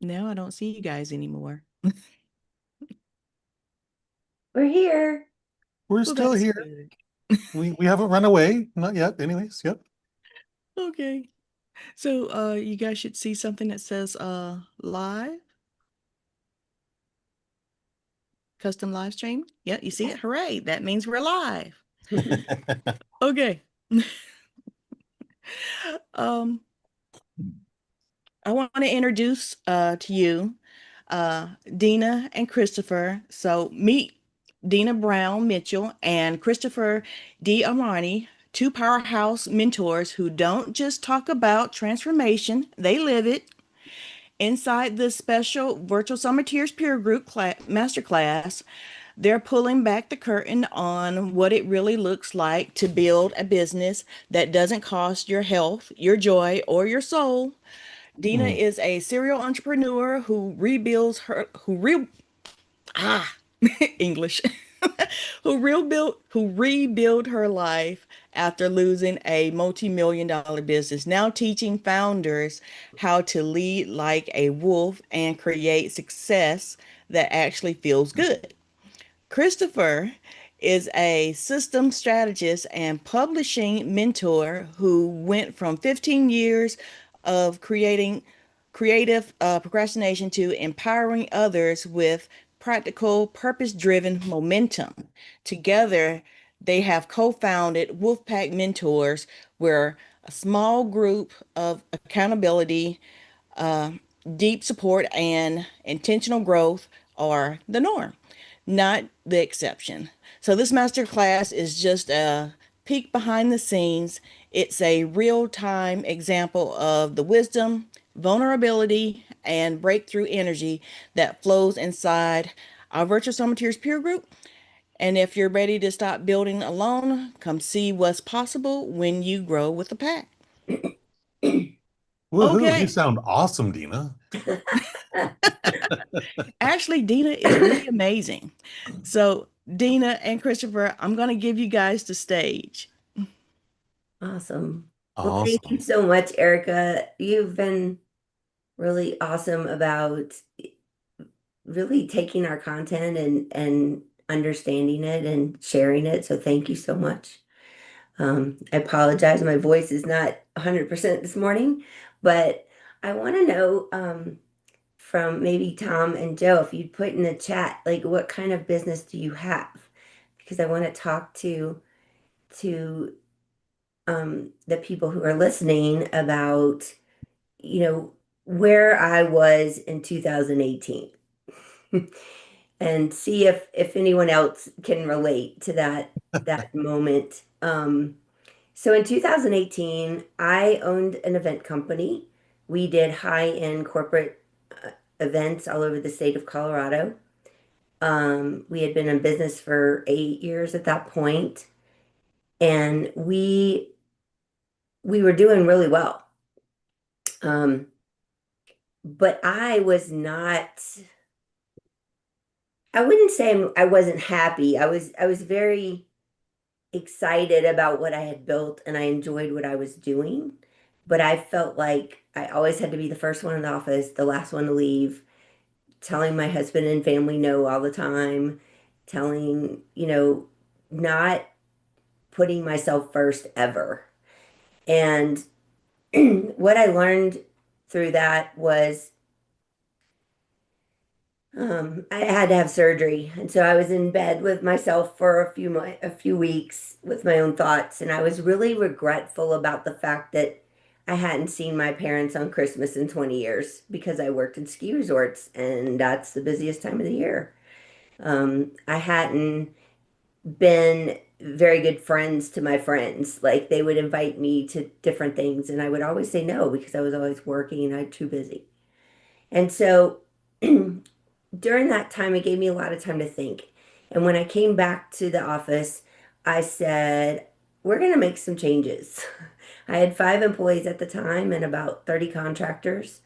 Now I don't see you guys anymore. We're here. We're Well, still that's here. good. We haven't run away, not yet. Anyways, yep. Okay. So, you guys should see something that says live, custom live stream. Yeah, you see it? Hooray. That means we're live. Okay. Um, I want to introduce to you Deana and Christopher. So meet Deana Brown Mitchell and Christopher D. Armani, two powerhouse mentors who don't just talk about transformation, they live it. Inside this special Virtual Summer Tears Peer Group Masterclass, they're pulling back the curtain on what it really looks like to build a business that doesn't cost your health, your joy, or your soul. Deana Mm. is a serial entrepreneur who rebuilds her who re ah English who rebuild her life after losing a multi-million dollar business, now teaching founders how to lead like a wolf and create success that actually feels good. Christopher is a system strategist and publishing mentor who went from 15 years of creating creative procrastination to empowering others with practical, purpose-driven momentum. Together, they have co-founded Wolfpack Mentors, where a small group of accountability, uh, deep support, and intentional growth are the norm, not the exception. So, this master class is just a peek behind the scenes. It's a real time example of the wisdom, vulnerability, and breakthrough energy that flows inside our Virtual Summateers peer group. And if you're ready to stop building alone, come see what's possible when you grow with a pack. Woohoo! You Okay. sound awesome, Dina. Actually, Deana is really amazing. So, Deana and Christopher, I'm going to give you guys the stage. Awesome. Well, thank you Awesome. so much, Erica. You've been really awesome about really taking our content and understanding it and sharing it. So thank you so much. I apologize, my voice is not 100% this morning, but I want to know from maybe Tom and Joe if you'd put in the chat like what kind of business do you have? Because I want to talk to the people who are listening about, where I was in 2018 and see if anyone else can relate to that moment. So in 2018, I owned an event company. We did high-end corporate events all over the state of Colorado. We had been in business for 8 years at that point, and we were doing really well. Um, but I was not, I wouldn't say I wasn't happy. I was very excited about what I had built and I enjoyed what I was doing. But I felt like I always had to be the first one in the office, the last one to leave, telling my husband and family no all the time, telling, not putting myself first ever. And what I learned through that was I had to have surgery, and so I was in bed with myself for a few weeks with my own thoughts, and I was really regretful about the fact that I hadn't seen my parents on Christmas in 20 years because I worked in ski resorts, and that's the busiest time of the year. I hadn't been very good friends to my friends. Like they would invite me to different things, and I would always say no because I was always working and I'm too busy. And so during that time, it gave me a lot of time to think. And when I came back to the office, I said, we're going to make some changes. I had 5 employees at the time and about 30 contractors.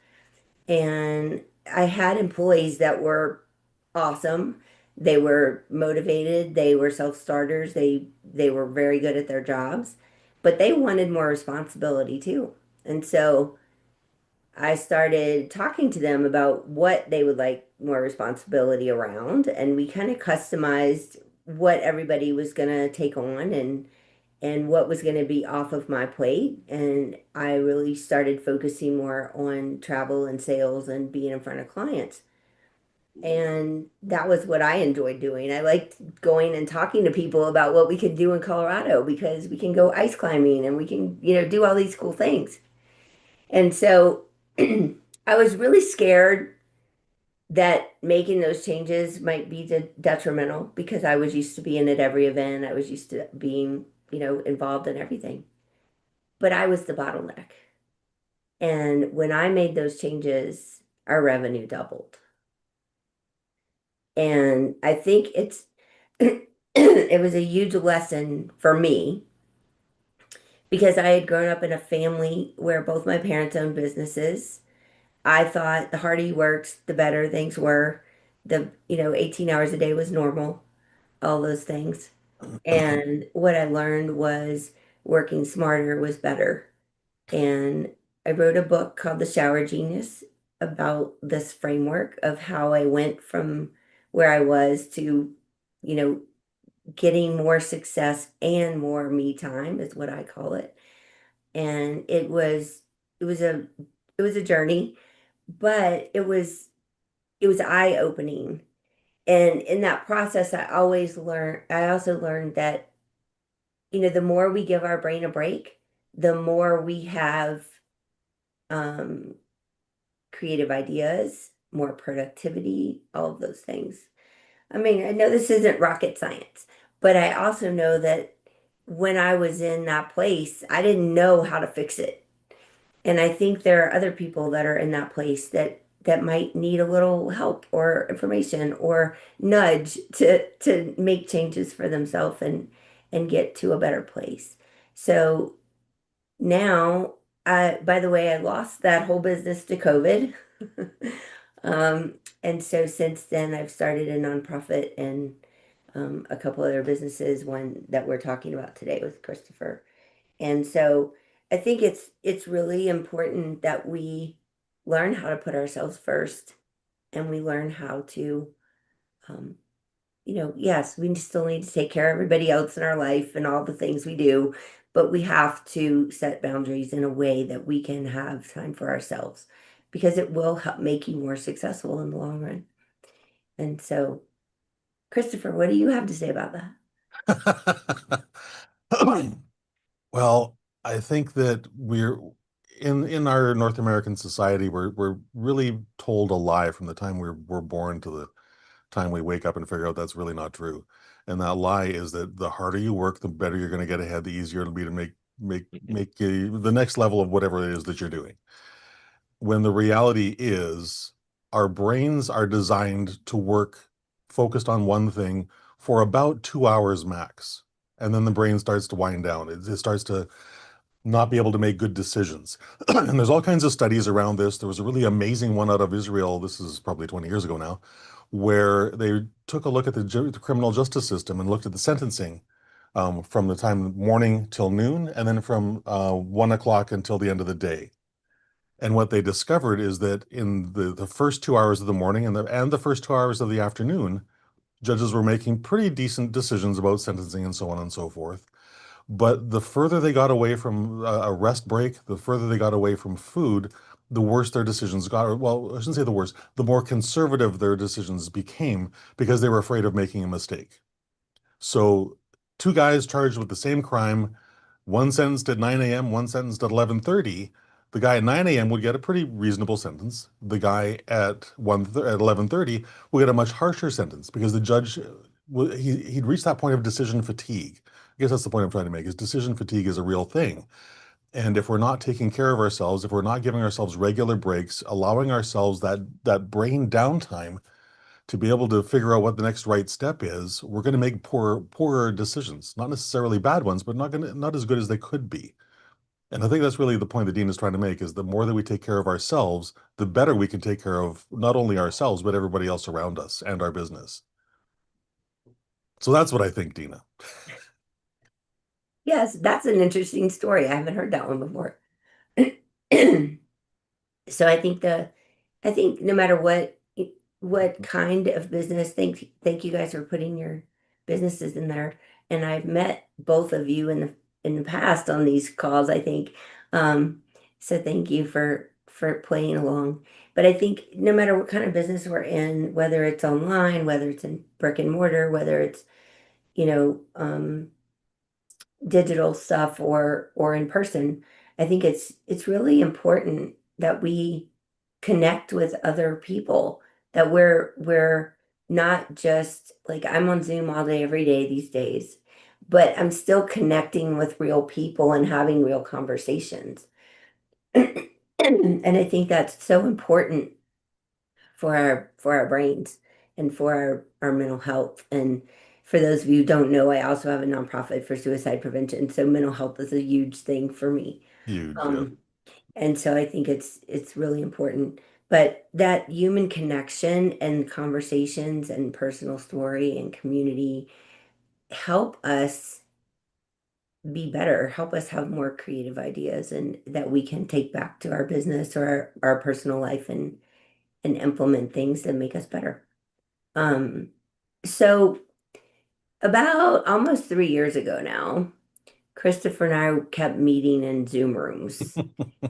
And I had employees that were awesome. They were motivated, they were self-starters, they were very good at their jobs, but they wanted more responsibility too. And so I started talking to them about what they would like more responsibility around, and we kind of customized what everybody was going to take on and what was going to be off of my plate. And I really started focusing more on travel and sales and being in front of clients. And that was what I enjoyed doing. I liked going and talking to people about what we could do in Colorado because we can go ice climbing and we can, do all these cool things. And so I was really scared that making those changes might be detrimental because I was used to being at every event. I was used to being, involved in everything. But I was the bottleneck. And when I made those changes, our revenue doubled. And I think it was a huge lesson for me because I had grown up in a family where both my parents owned businesses. I thought the harder you worked, the better things were. 18 hours a day was normal, all those things. And what I learned was working smarter was better. And I wrote a book called The Shower Genius about this framework of how I went from where I was to, you know, getting more success and more me time is what I call it. And it was a it was a journey, but it was eye-opening. And in that process, I also learned that, the more we give our brain a break, the more we have um, creative ideas, more productivity, all of those things. I mean, I know this isn't rocket science, but I also know that when I was in that place, I didn't know how to fix it. And I think there are other people that are in that place that might need a little help or information or nudge to make changes for themselves and get to a better place. So now, by the way, I lost that whole business to COVID. And so since then, I've started a nonprofit and a couple other businesses, one that we're talking about today with Christopher. And so I think it's really important that we learn how to put ourselves first and we learn how to um, yes, we still need to take care of everybody else in our life and all the things we do, but we have to set boundaries in a way that we can have time for ourselves because it will help make you more successful in the long run. And so, Christopher, what do you have to say about that? Well, I think that we're in our North American society, we're really told a lie from the time we're born to the time we wake up and figure out that's really not true. And that lie is that the harder you work, the better you're going to get ahead, the easier it'll be to make the next level of whatever it is that you're doing. When the reality is our brains are designed to work focused on one thing for about 2 hours max. And then the brain starts to wind down. It starts to not be able to make good decisions. And there's all kinds of studies around this. There was a really amazing one out of Israel. This is probably 20 years ago now, where they took a look at the criminal justice system and looked at the sentencing from the time morning till noon, and then from 1 o'clock until the end of the day. And what they discovered is that in the first 2 hours of the morning and the first 2 hours of the afternoon, judges were making pretty decent decisions about sentencing and so on and so forth. But the further they got away from a rest break, the further they got away from food, the worse their decisions got. Well, I shouldn't say the worse, the more conservative their decisions became because they were afraid of making a mistake. So, two guys charged with the same crime, one sentenced at 9 a.m., one sentenced at 11:30. The guy at 9 a.m. would get a pretty reasonable sentence. The guy at 11:30 will get a much harsher sentence because the judge he'd reached that point of decision fatigue. I guess that's the point I'm trying to make is decision fatigue is a real thing. And if we're not taking care of ourselves, if we're not giving ourselves regular breaks, allowing ourselves that brain downtime to be able to figure out what the next right step is, we're going to make poorer decisions. Not necessarily bad ones, but not as good as they could be. And I think that's really the point that Dean is trying to make is the more that we take care of ourselves, the better we can take care of not only ourselves, but everybody else around us and our business. So that's what I think, Deana. Yes, that's an interesting story. I haven't heard that one before. So I think no matter what kind of business, thank you guys for putting your businesses in there. And I've met both of you in the past on these calls, I think. Um, so thank you for playing along. But I think no matter what kind of business we're in, whether it's online, whether it's in brick and mortar, whether it's, you know, digital stuff or in person, I think it's really important that we connect with other people, that we're not just like I'm on Zoom all day every day these days, but I'm still connecting with real people and having real conversations. And I think that's so important for our brains and for our mental health. And for those of you who don't know, I also have a nonprofit for suicide prevention. So mental health is a huge thing for me. Huge, yeah. Um, and so I think it's really important. But that human connection and conversations and personal story and community help us be better, help us have more creative ideas and that we can take back to our business or our personal life and implement things that make us better. Um, so about almost 3 years ago now, Christopher and I kept meeting in Zoom rooms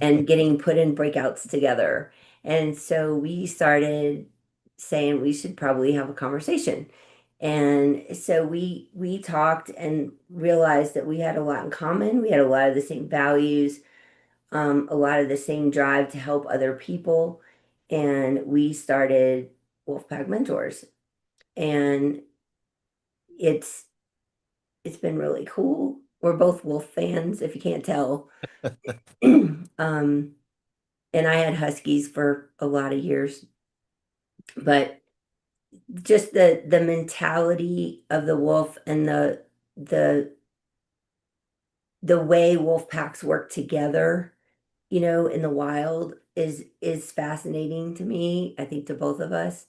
and getting put in breakouts together. And so we started saying we should probably have a conversation. And so we talked and realized that we had a lot in common. We had a lot of the same values, a lot of the same drive to help other people. And we started Wolfpack Mentors. And it's it's been really cool. We're both Wolf fans, if you can't tell. Um, and I had Huskies for a lot of years, but just the mentality of the wolf and the the way wolf packs work together, in the wild is fascinating to me, I think to both of us,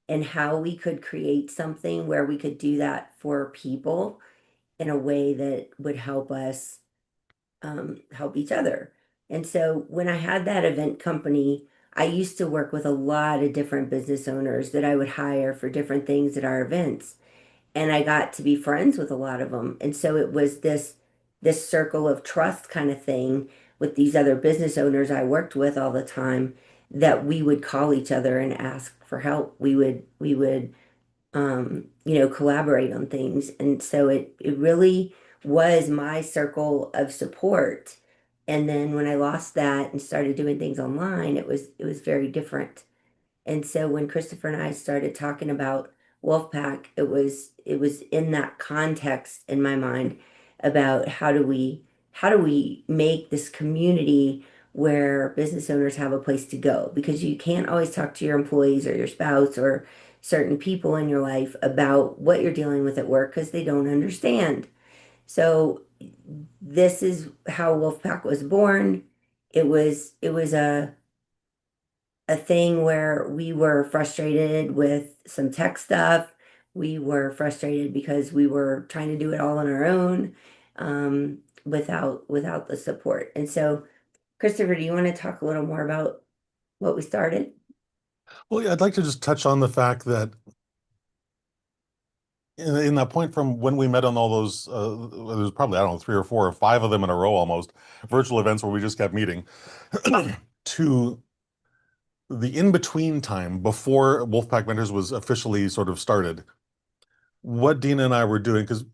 and how we could create something where we could do that for people in a way that would help us help each other. And so when I had that event company, I used to work with a lot of different business owners that I would hire for different things at our events. And I got to be friends with a lot of them. And so it was this circle of trust kind of thing with these other business owners I worked with all the time, that we would call each other and ask for help. We would collaborate on things. And so it really was my circle of support. And then when I lost that and started doing things online, it was very different. And so when Christopher and I started talking about Wolfpack, it was in that context in my mind about how do we make this community where business owners have a place to go, because you can't always talk to your employees or your spouse or certain people in your life about what you're dealing with at work because they don't understand. So this is how Wolfpack was born. It was a thing where we were frustrated with some tech stuff. We were frustrated because we were trying to do it all on our own, without the support. And so, Christopher, do you want to talk a little more about what we started? Well, yeah, I'd like to just touch on the fact that in that point from when we met on all those, there was probably, I don't know, three or four or five of them in a row almost, virtual events where we just kept meeting, to the in-between time before Wolfpack Mentors was officially sort of started, what Deana and I were doing, because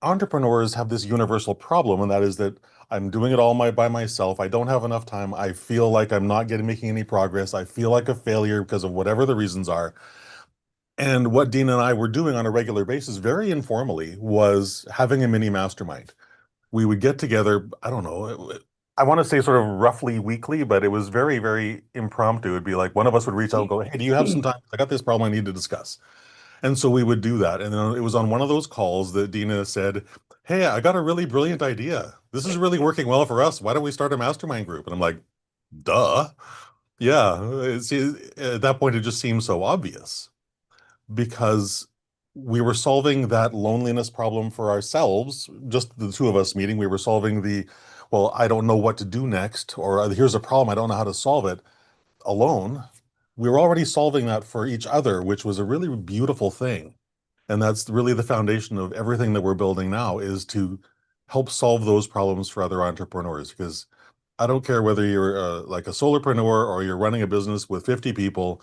entrepreneurs have this universal problem, and that is that I'm doing it all by myself. I don't have enough time. I feel like I'm not making any progress. I feel like a failure because of whatever the reasons are. And what Dean and I were doing on a regular basis, very informally, was having a mini mastermind. We would get together, I don't know, I want to say sort of roughly weekly, but it was very, very impromptu. It'd be like one of us would reach out and go, "Hey, do you have some time? I got this problem I need to discuss." And so we would do that. And then it was on one of those calls that Deana said, "Hey, I got a really brilliant idea. This is really working well for us. Why don't we start a mastermind group?" And I'm like, duh. Yeah. At that point, it just seemed so obvious because we were solving that loneliness problem for ourselves, just the two of us meeting. We were solving well, I don't know what to do next, or here's a problem, I don't know how to solve it. alone. We were already solving that for each other, which was a really beautiful thing. And that's really the foundation of everything that we're building now is to help solve those problems for other entrepreneurs. Because I don't care whether you're like a solopreneur or you're running a business with 50 people,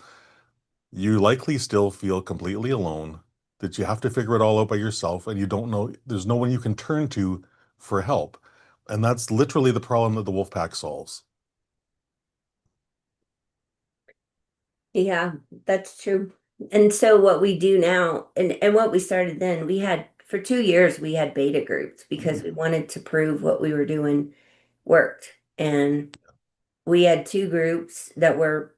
you likely still feel completely alone, that you have to figure it all out by yourself and you don't know, there's no one you can turn to for help. And that's literally the problem that the Wolfpack solves. Yeah, that's true. And so what we do now, and what we started then, we had for 2 years we had beta groups because we wanted to prove what we were doing worked. And we had two groups that were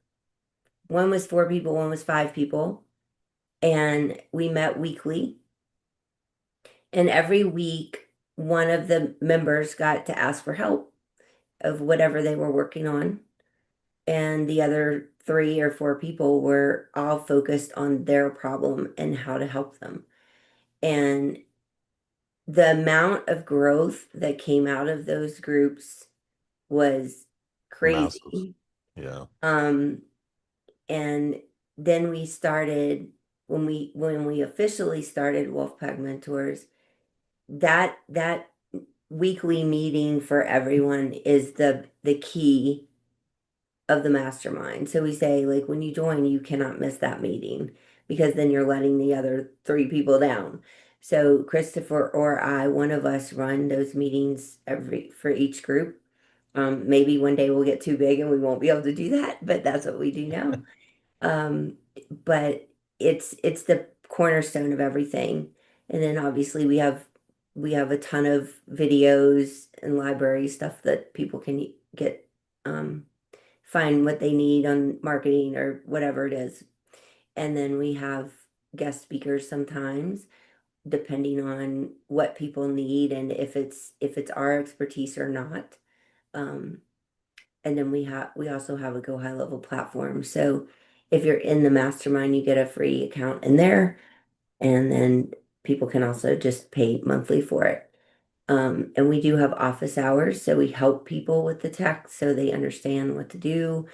one was 4 people, one was 5 people, and we met weekly. And every week, one of the members got to ask for help of whatever they were working on. And the other 3 or 4 people were all focused on their problem and how to help them. And the amount of growth that came out of those groups was Massive. crazy. Yeah. Um, and then we started when we officially started Wolfpack Mentors, that weekly meeting for everyone is the key of the mastermind. So we say, like, when you join, you cannot miss that meeting because then you're letting the other 3 people down. So Christopher or I, one of us, run those meetings every for each group. Maybe one day we'll get too big and we won't be able to do that, but that's what we do now. Um, but it's the cornerstone of everything. And then obviously we have a ton of videos and library stuff that people can get find what they need on marketing or whatever it is. And then we have guest speakers sometimes, depending on what people need and if it's our expertise or not. Um, and then we also have a Go High Level platform. So if you're in the mastermind, you get a free account in there, and then people can also just pay monthly for it. And we do have office hours, so we help people with the tech so they understand what to do.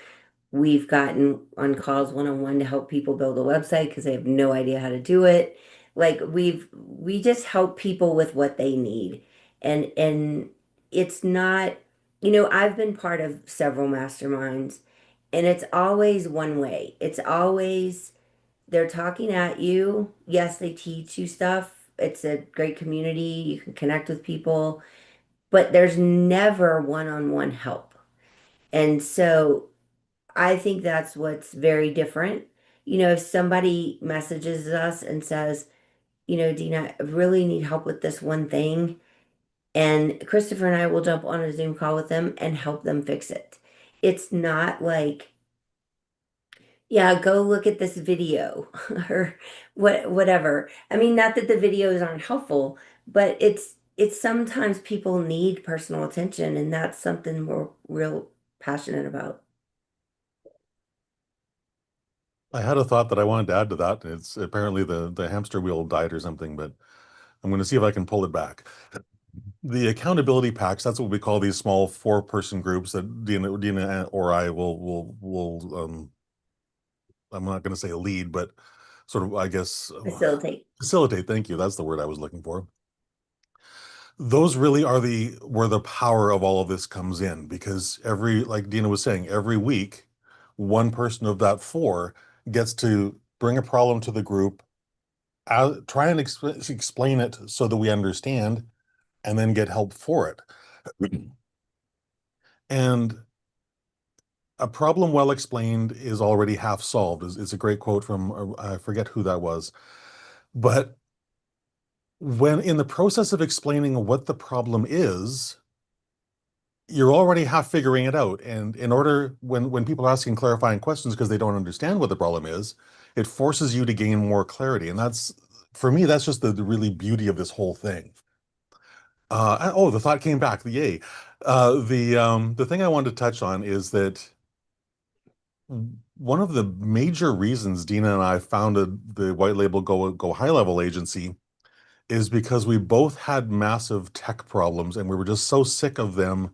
We've gotten on calls one-on-one to help people build a website because they have no idea how to do it. Like we just help people with what they need. And it's not, I've been part of several masterminds and it's always one way. It's always they're talking at you. Yes, they teach you stuff. It's a great community. You can connect with people, but there's never one-on-one help. And so I think that's what's very different. If somebody messages us and says, Deana, I really need help with this one thing, and Christopher and I will jump on a Zoom call with them and help them fix it. It's not like, yeah, go look at this video or whatever. I mean, not that the videos aren't helpful, but it's sometimes people need personal attention, and that's something we're real passionate about. I had a thought that I wanted to add to that. It's apparently the hamster wheel died or something, but I'm going to see if I can pull it back. The accountability packs, that's what we call these small 4-person groups that Deana or I will I'm not going to say lead, but sort of, I guess, Facilitate. facilitate. Thank you. That's the word I was looking for. Those really are where the power of all of this comes in because like Deana was saying, every week, one person of that 4 gets to bring a problem to the group, try and explain it so that we understand, and then get help for it. And a problem well explained is already half solved is a great quote from, I forget who that was. But when in the process of explaining what the problem is, you're already half figuring it out. And in order, when people are asking clarifying questions because they don't understand what the problem is, it forces you to gain more clarity. And that's, for me, that's just the really beauty of this whole thing. Oh, the thought came back. Yay. The thing I wanted to touch on is that one of the major reasons Deana and I founded the White Label Go High Level agency is because we both had massive tech problems and we were just so sick of them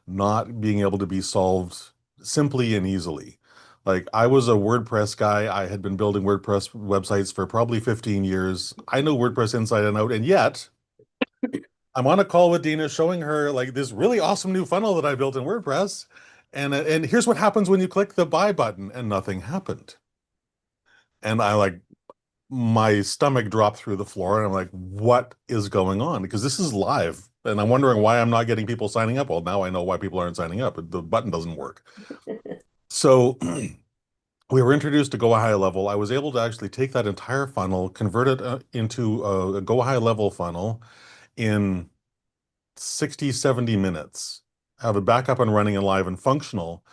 not being able to be solved simply and easily. Like I was a WordPress guy. I had been building WordPress websites for probably 15 years. I know WordPress inside and out, and yet I'm on a call with Deana showing her like this really awesome new funnel that I built in WordPress. And here's what happens when you click the buy button, and nothing happened. And I like my stomach dropped through the floor, and I'm like, what is going on? Because this is live. And I'm wondering why I'm not getting people signing up. Well, now I know why people aren't signing up. The button doesn't work. So we were introduced to Go High Level. I was able to actually take that entire funnel, convert it into a Go High Level funnel in 60, 70 minutes, have it back up and running and live and functional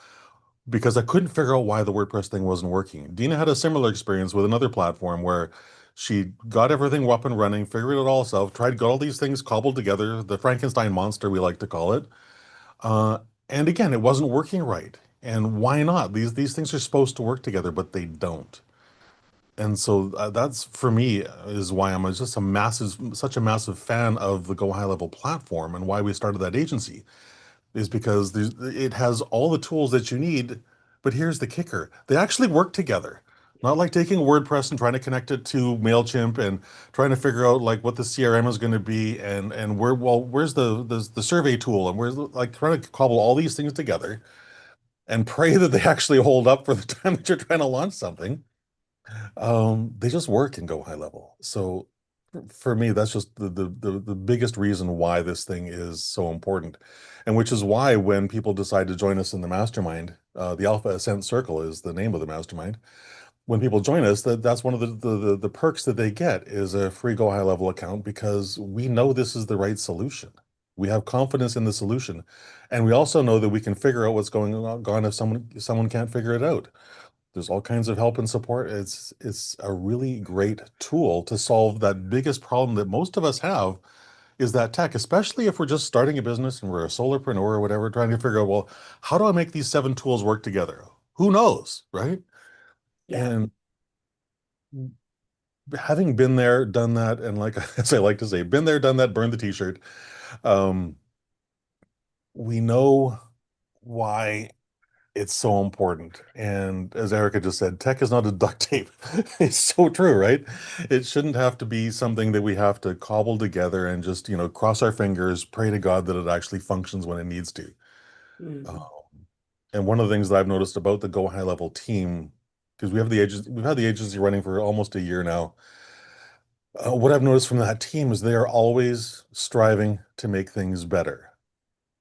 because I couldn't figure out why the WordPress thing wasn't working. Deana had a similar experience with another platform where she got everything up and running, figured it all herself, got all these things cobbled together, the Frankenstein monster, we like to call it. Uh, and again, it wasn't working right. And why not? These things are supposed to work together, but they don't. And so that's for me is why I'm just such a massive fan of the Go High Level platform and why we started that agency is because it has all the tools that you need. But here's the kicker. They actually work together. Not like taking WordPress and trying to connect it to MailChimp and trying to figure out like what the CRM is going to be and where's the survey tool and where's like trying to cobble all these things together and pray that they actually hold up for the time that you're trying to launch something. They just work and go high level. So for me, that's just the biggest reason why this thing is so important. And which is why when people decide to join us in the mastermind, the Alpha Ascent Circle is the name of the mastermind. When people join us, that's one of the perks that they get is a free Go High Level account because we know this is the right solution. We have confidence in the solution, and we also know that we can figure out what's going on if someone can't figure it out. There's all kinds of help and support. It's a really great tool to solve that biggest problem that most of us have is that tech, especially if we're just starting a business and we're a solopreneur or whatever, trying to figure out, well, how do I make these 7 tools work together? Who knows, right? Yeah. And having been there, done that, and like as I like to say, been there, done that, burned the t-shirt, um, we know why it's so important. And as Erica just said, tech is not a duct tape. It's so true, right? It shouldn't have to be something that we have to cobble together and just, cross our fingers, pray to God that it actually functions when it needs to. Um, Mhm. and one of the things that I've noticed about the Go High Level team, because we've had the agency running for almost a year now. What I've noticed from that team is they are always striving to make things better.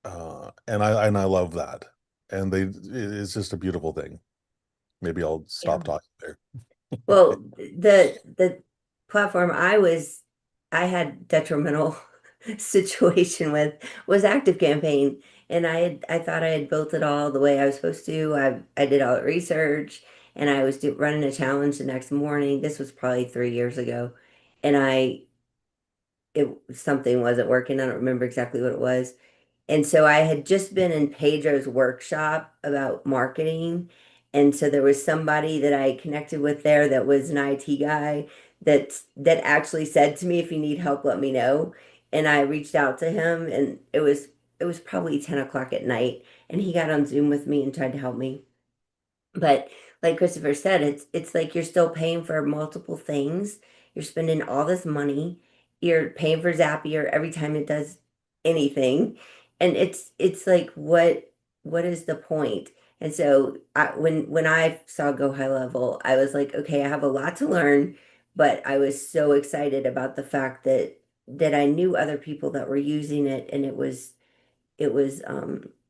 And I love that. And it's just a beautiful thing. Maybe I'll Yeah. stop talking there. Well, the platform I had detrimental situation with was Active Campaign, and I thought I had built it all the way I was supposed to. I did all the research, and I was running a challenge the next morning. This was probably 3 years ago, and it something wasn't working. I don't remember exactly what it was. And so I had just been in Pedro's workshop about marketing. And so there was somebody that I connected with there that was an IT guy that actually said to me, if you need help, let me know. And I reached out to him and it was probably 10 o'clock at night. And he got on Zoom with me and tried to help me. But like Christopher said, it's like you're still paying for multiple things. You're spending all this money. You're paying for Zapier every time it does anything. And it's like what is the point? And so when I saw Go High Level, I was like, okay, I have a lot to learn, but I was so excited about the fact that I knew other people that were using it and it was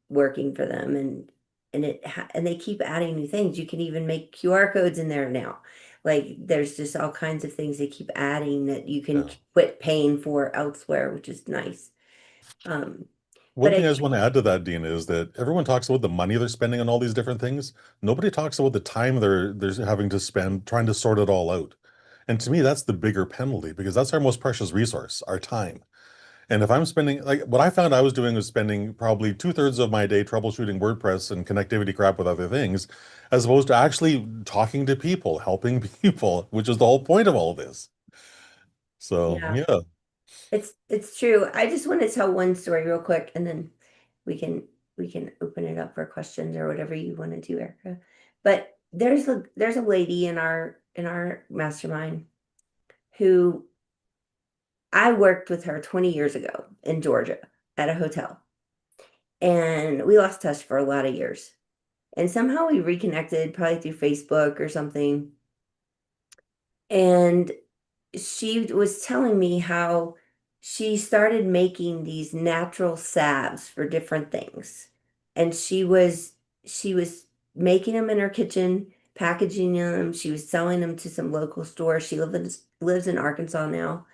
working for them and they keep adding new things. You can even make QR codes in there now. Like there's just all kinds of things they keep adding that you can Yeah. quit paying for elsewhere, which is nice. Um, One but thing I I just want to add to that, Dean, is that everyone talks about the money they're spending on all these different things. Nobody talks about the time they're having to spend trying to sort it all out. And to me, that's the bigger penalty because that's our most precious resource, our time. And if I'm spending, like what I found I was doing was spending probably 2/3 of my day troubleshooting WordPress and connectivity crap with other things, as opposed to actually talking to people, helping people, which is the whole point of all this. So yeah, yeah, it's true. I just want to tell one story real quick, and then we can we can open it up for questions or whatever you want to do, Erica. But there's a lady in our mastermind who I worked with her 20 years ago in Georgia at a hotel. And we lost touch for a lot of years. And somehow we reconnected, probably through Facebook or something. And she was telling me how she started making these natural salves for different things. And she was making them in her kitchen, packaging them. She was selling them to some local stores. She lives in Arkansas now.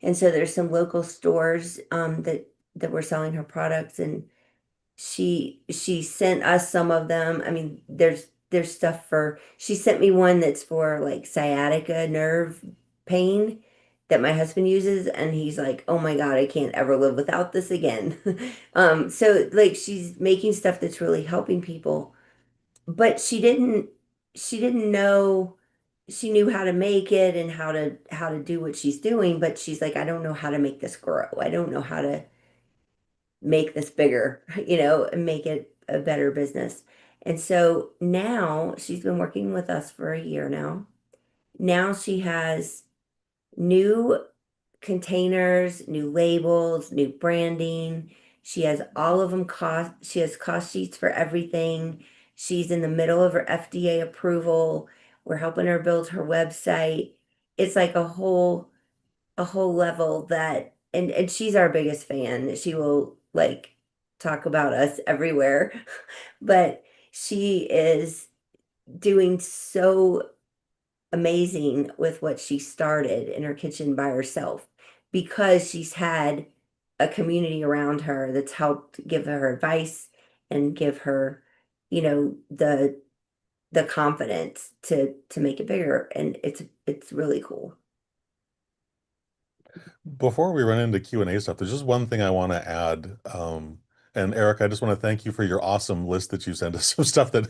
And so there's some local stores that were selling her products, and she sent us some of them. I mean, there's stuff for she sent me one that's for like sciatica nerve pain that my husband uses, and he's like, "Oh my God, I can't ever live without this again." So like she's making stuff that's really helping people, but she didn't know she knew how to make it and how to do what she's doing, but she's like, I don't know how to make this grow. I don't know how to make this bigger, and make it a better business. And so now she's been working with us for a year now. Now she has new containers, new labels, new branding. She has all of them she has cost sheets for everything. She's in the middle of her FDA approval. We're helping her build her website. It's like a whole level that and she's our biggest fan. She will like talk about us everywhere. But she is doing so amazing with what she started in her kitchen by herself because she's had a community around her that's helped give her advice and give her, the confidence to make it bigger. And it's really cool. Before we run into Q&A stuff, there's just one thing I want to add. And Eric, I just want to thank you for your awesome list that you sent us, some stuff that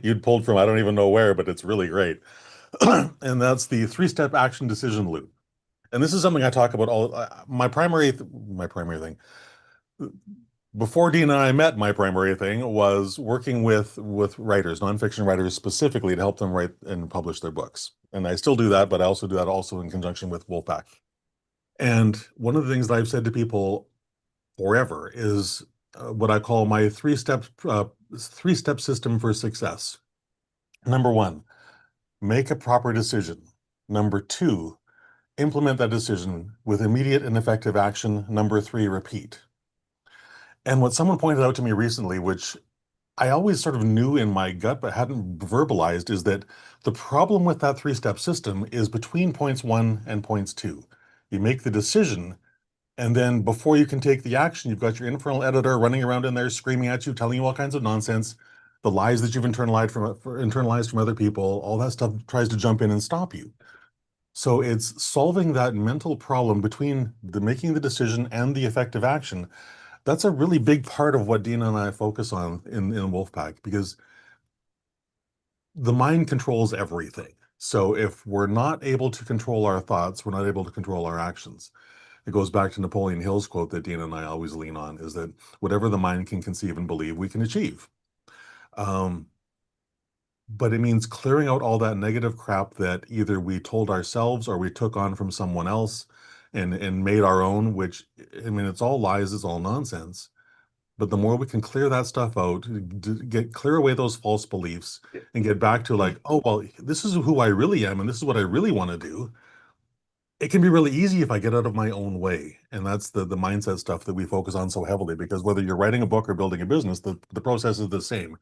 you'd pulled from I don't even know where, but it's really great. And that's the three-step action decision loop. And this is something I talk about all my primary thing. Before Deana and I met, my primary thing was working with writers, nonfiction writers specifically to help them write and publish their books. And I still do that, but I also do that also in conjunction with Wolfpack. And one of the things that I've said to people forever is what I call my three-step system for success. Number one, make a proper decision. Number two, implement that decision with immediate and effective action. Number three, repeat. And what someone pointed out to me recently, which I always sort of knew in my gut but hadn't verbalized, is that the problem with that three-step system is between points one and points two. You make the decision, and then before you can take the action, you've got your infernal editor running around in there screaming at you, telling you all kinds of nonsense, the lies that you've internalized from other people, all that stuff tries to jump in and stop you. So it's solving that mental problem between the making the decision and the effective action. That's a really big part of what Deana and I focus on in Wolfpack, because the mind controls everything. So if we're not able to control our thoughts, we're not able to control our actions. It goes back to Napoleon Hill's quote that Deana and I always lean on, is that whatever the mind can conceive and believe, we can achieve. Um, but it means clearing out all that negative crap that either we told ourselves or we took on from someone else and made our own, which, I mean, it's all lies, it's all nonsense. But the more we can clear that stuff out, clear away those false beliefs and get back to like, oh, well, this is who I really am and this is what I really want to do. It can be really easy if I get out of my own way. And that's the mindset stuff that we focus on so heavily, because whether you're writing a book or building a business, the process is the same.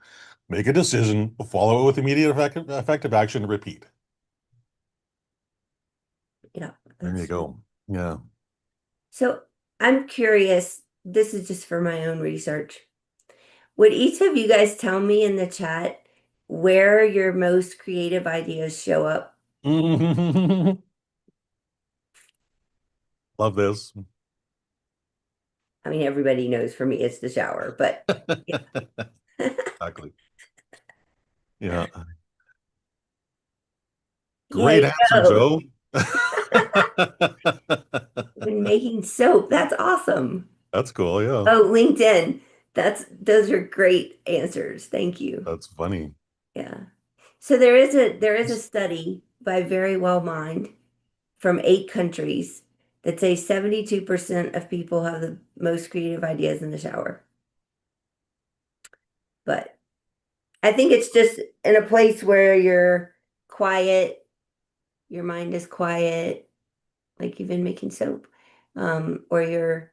Make a decision, follow it with immediate effective action, and repeat. Yeah, There you that's true. go. Yeah. So I'm curious, this is just for my own research. Would each of you guys tell me in the chat where your most creative ideas show up? Love this. I mean, everybody knows for me it's the shower, but yeah. Exactly. Yeah. Yeah, Great you answer, know, Joe. been making soap. That's awesome. That's cool. Yeah. Oh, LinkedIn. Those are great answers. Thank you. That's funny. Yeah. So there is a study by Very Well Mind from 8 countries that say 72% of people have the most creative ideas in the shower. But I think it's just in a place where you're quiet, your mind is quiet, like you've been making soap, or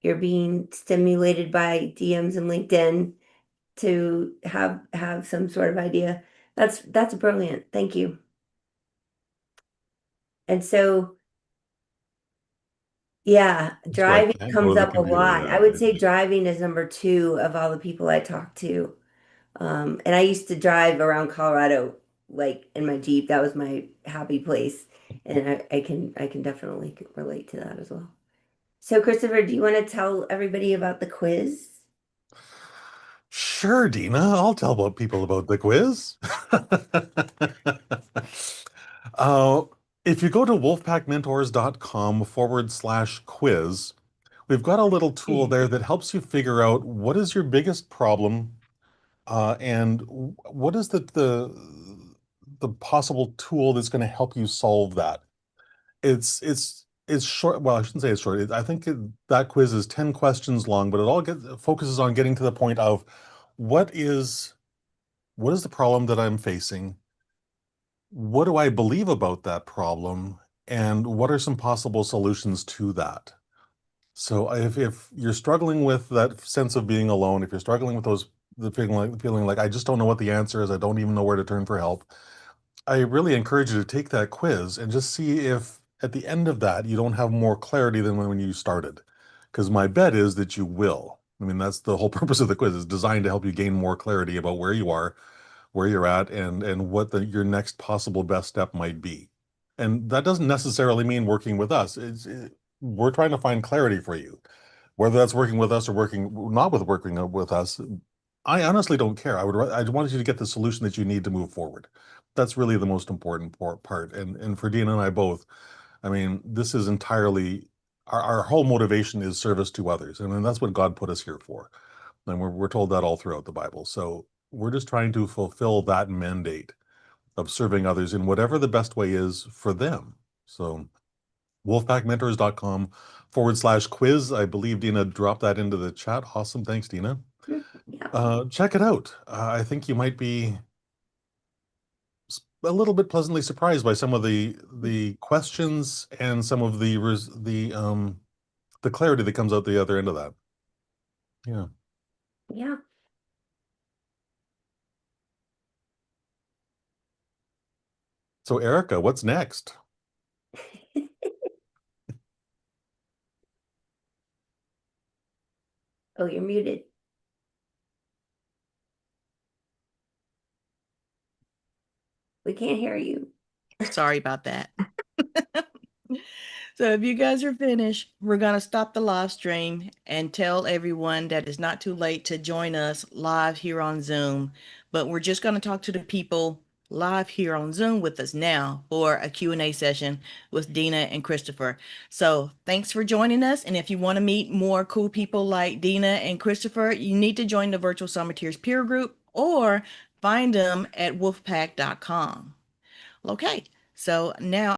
you're being stimulated by DMs and LinkedIn to have some sort of idea. That's brilliant. Thank you. And so, yeah, So I driving can't go comes to the up a computer lot. I without would doing say that. driving is number two of all the people I talk to. And I used to drive around Colorado, like in my Jeep. That was my happy place. And I can definitely relate to that as well. So, Christopher, do you want to tell everybody about the quiz? Sure, Dina, I'll tell about people about the quiz. Uh, if you go to wolfpackmentors.com/quiz, we've got a little tool there that helps you figure out what is your biggest problem, and what is the possible tool that's going to help you solve that. It's short. Well, I shouldn't say it's short. I think that quiz is 10 questions long, but it all focuses on getting to the point of what is what is the problem that I'm facing? What do I believe about that problem? And what are some possible solutions to that? So if you're struggling with that sense of being alone, if you're struggling with the feeling like I just don't know what the answer is, I don't even know where to turn for help, I really encourage you to take that quiz and just see if at the end of that you don't have more clarity than when you started. Because my bet is that you will. I mean, that's the whole purpose of the quiz is designed to help you gain more clarity about where you are, where you're at, and what your next possible best step might be. And that doesn't necessarily mean working with us. We're trying to find clarity for you, whether that's working with us or working with us. I honestly don't care. I wanted you to get the solution that you need to move forward. That's really the most important part. And for Dean and I both, I mean, this is entirely our whole motivation is service to others. I mean, that's what God put us here for. And we're told that all throughout the Bible. So we're just trying to fulfill that mandate of serving others in whatever the best way is for them. So wolfpackmentors.com/quiz. I believe Dina dropped that into the chat. Awesome. Thanks, Dina. Yeah. Check it out. I think you might be a little bit pleasantly surprised by some of the questions and some of the clarity that comes out the other end of that. Yeah. Yeah. So Erica, what's next? Oh, you're muted. We can't hear you. Sorry about that. So if you guys are finished, we're going to stop the live stream and tell everyone that it's not too late to join us live here on Zoom. But we're just going to talk to the people live here on Zoom with us now for a Q&A session with Deana and Christopher. So thanks for joining us. And if you want to meet more cool people like Deana and Christopher, you need to join the Virtual Summiters peer group or find them at wolfpack.com. Okay, so now